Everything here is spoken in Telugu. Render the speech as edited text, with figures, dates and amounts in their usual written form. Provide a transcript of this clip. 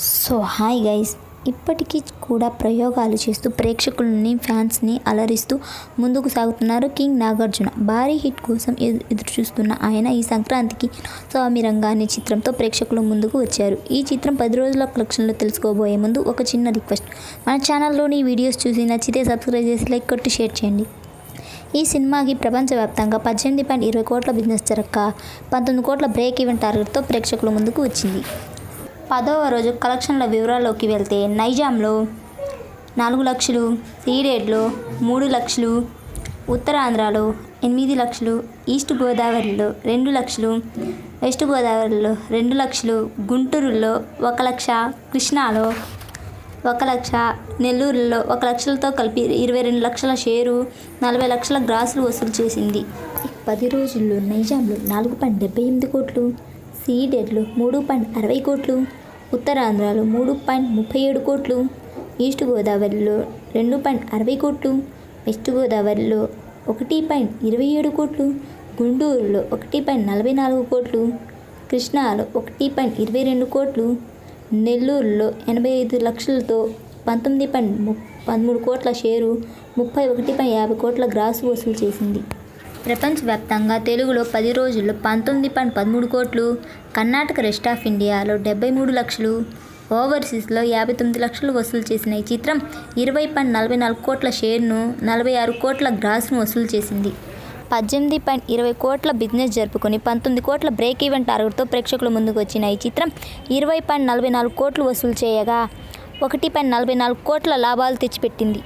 సో హాయ్ గైస్, ఇప్పటికీ కూడా ప్రయోగాలు చేస్తూ ప్రేక్షకులని ఫ్యాన్స్ని అలరిస్తూ ముందుకు సాగుతున్నారు కింగ్ నాగార్జున. భారీ హిట్ కోసం ఎదురు చూస్తున్న ఆయన ఈ సంక్రాంతికి స్వామి రంగా అనే చిత్రంతో ప్రేక్షకుల ముందుకు వచ్చారు. ఈ చిత్రం 10 రోజుల కలెక్షన్లో తెలుసుకోబోయే ముందు ఒక చిన్న రిక్వెస్ట్, మన ఛానల్లోని వీడియోస్ చూసి నచ్చితే సబ్స్క్రైబ్ చేసి లైక్ కొట్టి షేర్ చేయండి. ఈ సినిమాకి ప్రపంచవ్యాప్తంగా 18.20 కోట్ల బిజినెస్ జరగక 19 కోట్ల బ్రేక్ ఈవెన్ టార్గెట్తో ప్రేక్షకుల ముందుకు వచ్చింది. 10వ రోజు కలెక్షన్ల వివరాల్లోకి వెళ్తే నైజాంలో 4 లక్షలు, సీడెడ్లో 3 లక్షలు, ఉత్తరాంధ్రలో 8 లక్షలు, ఈస్ట్ గోదావరిలో 2 లక్షలు, వెస్ట్ గోదావరిలో 2 లక్షలు, గుంటూరులో 1 లక్ష, కృష్ణాలో 1 లక్ష, నెల్లూరులో 1 లక్షలతో కలిపి 22 లక్షల షేరు, 40 లక్షల గ్రాసులు వసూలు చేసింది. 10 రోజుల్లో నైజాంలో 4.78 కోట్లు, సీడెడ్లో 3.60 కోట్లు, ఉత్తరాంధ్రలో 3.37 కోట్లు, ఈస్ట్ గోదావరిలో 2.60 కోట్లు, వెస్ట్ గోదావరిలో 1.27 కోట్లు, గుంటూరులో 1.44 కోట్లు, కృష్ణాలో 1.22 కోట్లు, నెల్లూరులో 85 లక్షలతో 19.13 కోట్ల షేరు, 31.50 కోట్ల గ్రాసు వసూలు చేసింది. ప్రపంచవ్యాప్తంగా తెలుగులో 10 రోజుల్లో 19.13 కోట్లు, కర్ణాటక, రెస్ట్ ఆఫ్ ఇండియాలో 73 లక్షలు, ఓవర్సీస్లో 59 లక్షలు వసూలు చేసిన ఈ చిత్రం 20.44 కోట్ల షేర్ను, 46 కోట్ల గ్రాస్ను వసూలు చేసింది. 18.20 కోట్ల బిజినెస్ జరుపుకొని 19 కోట్ల బ్రేక్ ఈవెన్ టార్గెట్తో ప్రేక్షకుల ముందుకు వచ్చిన ఈ చిత్రం 20.44 కోట్లు వసూలు చేయగా 1.44 కోట్ల లాభాలు తెచ్చిపెట్టింది.